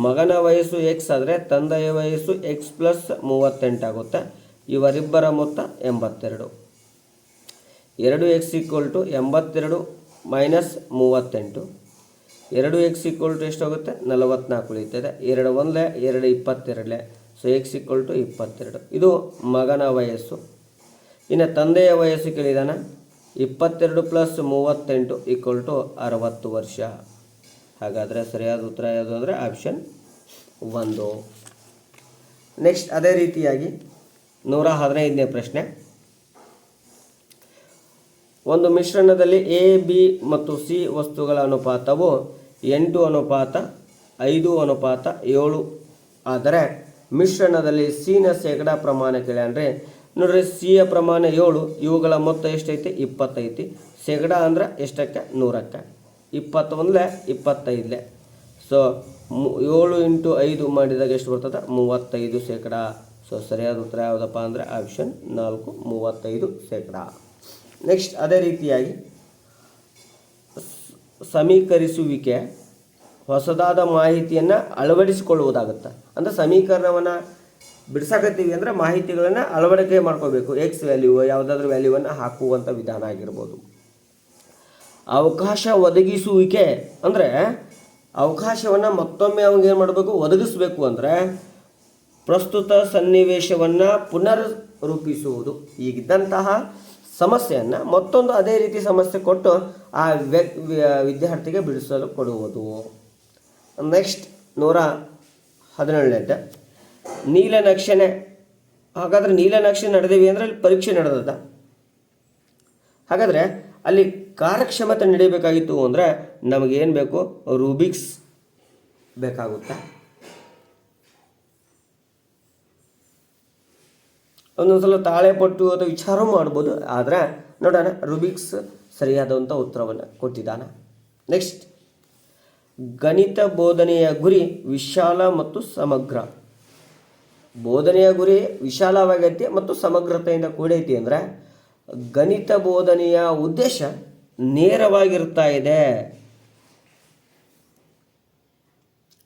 ಮಗನ ವಯಸ್ಸು x ಆದರೆ ತಂದೆಯ ವಯಸ್ಸು x ಪ್ಲಸ್ 38 ಆಗುತ್ತೆ. ಇವರಿಬ್ಬರ ಮೊತ್ತ 82. 2x ಈಕ್ವಲ್ ಟು 82 ಮೈನಸ್ 38. 2x ಈಕ್ವಲ್ ಟು ಎಷ್ಟಾಗುತ್ತೆ? 44 ಉಳಿತದೆ. 2 1 2 22. So x equal to 22. ಇದು ಮಗನ ವಯಸ್ಸು. ಇನ್ನು ತಂದೆಯ ವಯಸ್ಸು ಕೇಳಿದಾನ. 22 ಪ್ಲಸ್ 38 ಈಕ್ವಲ್ ಟು 60 ವರ್ಷ. ಹಾಗಾದರೆ ಸರಿಯಾದ ಉತ್ತರ ಯಾವುದು ಅಂದರೆ ಆಪ್ಷನ್ 1. ನೆಕ್ಸ್ಟ್ ಅದೇ ರೀತಿಯಾಗಿ 115ನೇ ಪ್ರಶ್ನೆ. ಒಂದು ಮಿಶ್ರಣದಲ್ಲಿ ಎ ಬಿ ಮತ್ತು ಸಿ ವಸ್ತುಗಳ ಅನುಪಾತವು 8:5:7 ಆದರೆ ಮಿಶ್ರಣದಲ್ಲಿ ಸಿನ ಶೇಕಡಾ ಪ್ರಮಾಣ ಕೇಳ್ಯಾನ್ರಿ. ನೋಡ್ರಿ, ಸಿಯ ಪ್ರಮಾಣ 7, ಇವುಗಳ ಮೊತ್ತ ಎಷ್ಟೈತಿ? 20 ಐತಿ. ಶೇಕಡಾ ಅಂದ್ರೆ ಎಷ್ಟಕ್ಕೆ? 100ಕ್ಕೆ. 21 25. ಸೊ 7 × 5 ಮಾಡಿದಾಗ ಎಷ್ಟು ಬರ್ತದೆ? 35 ಶೇಕಡಾ. ಸೊ ಸರಿಯಾದ ಉತ್ತರ ಯಾವುದಪ್ಪ ಅಂದರೆ ಆಪ್ಷನ್ 4 35 ಶೇಕಡಾ. ನೆಕ್ಸ್ಟ್ ಅದೇ ರೀತಿಯಾಗಿ ಸಮೀಕರಿಸುವಿಕೆ ಹೊಸದಾದ ಮಾಹಿತಿಯನ್ನು ಅಳವಡಿಸಿಕೊಳ್ಳುವುದಾಗುತ್ತೆ. ಅಂದರೆ ಸಮೀಕರಣವನ್ನು ಬಿಡಿಸಾಕತ್ತೀವಿ ಅಂದರೆ ಮಾಹಿತಿಗಳನ್ನು ಅಳವಡಿಕೆ ಮಾಡ್ಕೋಬೇಕು. ಎಕ್ಸ್ ವ್ಯಾಲ್ಯೂ ಯಾವುದಾದ್ರೂ ವ್ಯಾಲ್ಯೂವನ್ನು ಹಾಕುವಂಥ ವಿಧಾನ ಆಗಿರ್ಬೋದು. ಅವಕಾಶ ಒದಗಿಸುವಿಕೆ ಅಂದರೆ ಅವಕಾಶವನ್ನು ಮತ್ತೊಮ್ಮೆ ಅವ್ನಿಗೆ ಏನು ಮಾಡಬೇಕು? ಒದಗಿಸಬೇಕು. ಅಂದರೆ ಪ್ರಸ್ತುತ ಸನ್ನಿವೇಶವನ್ನು ಪುನರ್ ರೂಪಿಸುವುದು. ಈಗಿದ್ದಂತಹ ಸಮಸ್ಯೆಯನ್ನು ಮತ್ತೊಂದು ಅದೇ ರೀತಿ ಸಮಸ್ಯೆ ಕೊಟ್ಟು ಆ ವಿದ್ಯಾರ್ಥಿಗೆ ಬಿಡಿಸಲು ಕೊಡುವುದು. ನೆಕ್ಸ್ಟ್ 117 ನೀಲನಕ್ಷೆ. ಹಾಗಾದರೆ ನೀಲನಕ್ಷೆ ನಡೆದೇವಿ ಅಂದರೆ ಅಲ್ಲಿ ಪರೀಕ್ಷೆ ನಡೆದದ. ಹಾಗಾದರೆ ಅಲ್ಲಿ ಕಾರ್ಯಕ್ಷಮತೆ ನಡೀಬೇಕಾಗಿತ್ತು ಅಂದರೆ ನಮಗೇನು ಬೇಕು? ರೂಬಿಕ್ಸ್ ಬೇಕಾಗುತ್ತೆ. ಒಂದೊಂದು ಸಲ ತಾಳೆ ಪಟ್ಟು ಅಥವಾ ವಿಚಾರ ಮಾಡ್ಬೋದು. ಆದರೆ ನೋಡೋಣ, ರೂಬಿಕ್ಸ್ ಸರಿಯಾದಂಥ ಉತ್ತರವನ್ನು ಕೊಟ್ಟಿದ್ದಾನೆ. ನೆಕ್ಸ್ಟ್ ಗಣಿತ ಬೋಧನೆಯ ಗುರಿ ವಿಶಾಲ ಮತ್ತು ಸಮಗ್ರ. ಬೋಧನೆಯ ಗುರಿ ವಿಶಾಲವಾಗೈತಿ ಮತ್ತು ಸಮಗ್ರತೆಯಿಂದ ಕೂಡೈತಿ. ಅಂದರೆ ಗಣಿತ ಬೋಧನೆಯ ಉದ್ದೇಶ ನೇರವಾಗಿರ್ತಾ ಇದೆ.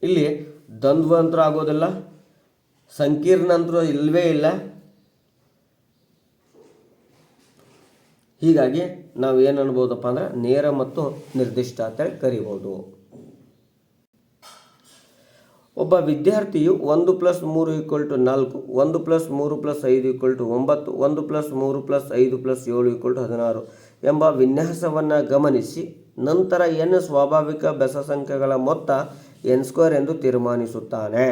ಇಲ್ಲಿ ದ್ವಂದ್ವ ಅಂತರೂ ಆಗೋದಿಲ್ಲ, ಸಂಕೀರ್ಣ ಅಂತರೂ ಇಲ್ಲವೇ ಇಲ್ಲ. ಹೀಗಾಗಿ ನಾವು ಏನು ಅನ್ಬೋದಪ್ಪ ಅಂದರೆ ನೇರ ಮತ್ತು ನಿರ್ದಿಷ್ಟ ಅಂತೇಳಿ ಕರಿಬೋದು. ಒಬ್ಬ ವಿದ್ಯಾರ್ಥಿಯು 1 + 3 = 4, 1 + 3 + 5 = 9, 1 + 3 + 5 + 7 = 16 ಎಂಬ ವಿನ್ಯಾಸವನ್ನು ಗಮನಿಸಿ ನಂತರ n ಸ್ವಾಭಾವಿಕ ಬೆಸ ಸಂಖ್ಯೆಗಳ ಮೊತ್ತ n² ಎಂದು ತೀರ್ಮಾನಿಸುತ್ತಾನೆ.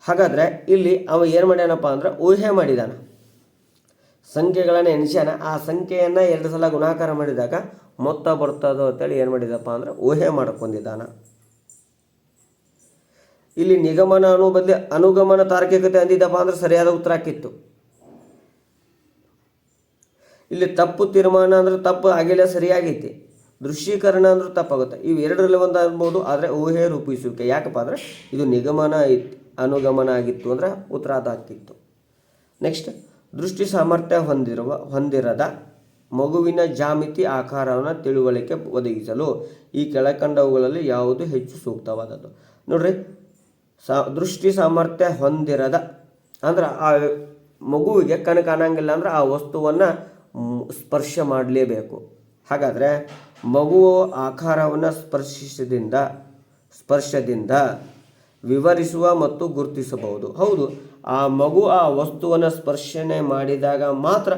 ಹಾಗಾದರೆ ಇಲ್ಲಿ ಅವ ಏನು ಮಾಡ್ಯಾನಪ್ಪ ಅಂದ್ರೆ ಊಹೆ ಮಾಡಿದಾನ. ಸಂಖ್ಯೆಗಳನ್ನು ಎಣಿಸ್ಯಾನ. ಆ ಸಂಖ್ಯೆಯನ್ನು 2 ಸಲ ಗುಣಾಕಾರ ಮಾಡಿದಾಗ ಮೊತ್ತ ಬರ್ತದೋ ಅಂತೇಳಿ ಏನು ಮಾಡಿದಪ್ಪ ಅಂದ್ರೆ ಊಹೆ ಮಾಡ್ಕೊಂಡಿದ್ದಾನ. ಇಲ್ಲಿ ನಿಗಮನ ಅನುಗಮನ ತಾರ್ಕಿಕತೆ ಅಂದಿದ್ದಪ್ಪ ಅಂದ್ರೆ ಸರಿಯಾದ ಉತ್ತರ ಹಾಕಿತ್ತು. ಇಲ್ಲಿ ತಪ್ಪು ತೀರ್ಮಾನ ಅಂದ್ರೆ ತಪ್ಪು ಆಗಿಲ್ಲ, ಸರಿಯಾಗೈತಿ. ದೃಶ್ಯೀಕರಣ ಅಂದ್ರೆ ತಪ್ಪಾಗುತ್ತೆ. ಇವು ಎರಡರಲ್ಲಿ ಒಂದು ಅನ್ಬೋದು. ಆದರೆ ಊಹೆ ರೂಪಿಸುವಿಕೆ ಯಾಕಪ್ಪ ಅಂದರೆ ಇದು ನಿಗಮನ ಅನುಗಮನ ಆಗಿತ್ತು ಅಂದ್ರೆ ಉತ್ತರ ಅದು ಹಾಕಿತ್ತು. ನೆಕ್ಸ್ಟ್ ದೃಷ್ಟಿ ಸಾಮರ್ಥ್ಯ ಹೊಂದಿರದ ಮಗುವಿನ ಜಾಮಿತಿ ಆಕಾರವನ್ನು ತಿಳುವಳಿಕೆ ಒದಗಿಸಲು ಈ ಕೆಳಕಂಡವುಗಳಲ್ಲಿ ಯಾವುದು ಹೆಚ್ಚು ಸೂಕ್ತವಾದದ್ದು? ನೋಡ್ರಿ, ದೃಷ್ಟಿ ಸಾಮರ್ಥ್ಯ ಹೊಂದಿರದ ಅಂದ್ರೆ ಆ ಮಗುವಿಗೆ ಕಣ್ಣು ಕಾಣಂಗಿಲ್ಲ ಅಂದ್ರೆ ಆ ವಸ್ತುವನ್ನು ಸ್ಪರ್ಶ ಮಾಡಲೇಬೇಕು. ಹಾಗಾದರೆ ಮಗುವು ಆಕಾರವನ್ನು ಸ್ಪರ್ಶದಿಂದ ವಿವರಿಸುವ ಮತ್ತು ಗುರುತಿಸಬಹುದು. ಹೌದು, ಆ ಮಗು ಆ ವಸ್ತುವನ್ನು ಸ್ಪರ್ಶನೆ ಮಾಡಿದಾಗ ಮಾತ್ರ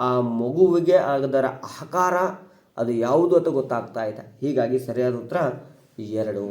ಆ ಮಗುವಿಗೆ ಅದರ ಆಕಾರ ಅದು ಯಾವುದು ಅಂತ ಗೊತ್ತಾಗ್ತಾ ಇದೆ. ಹೀಗಾಗಿ ಸರಿಯಾದ ಉತ್ತರ 2.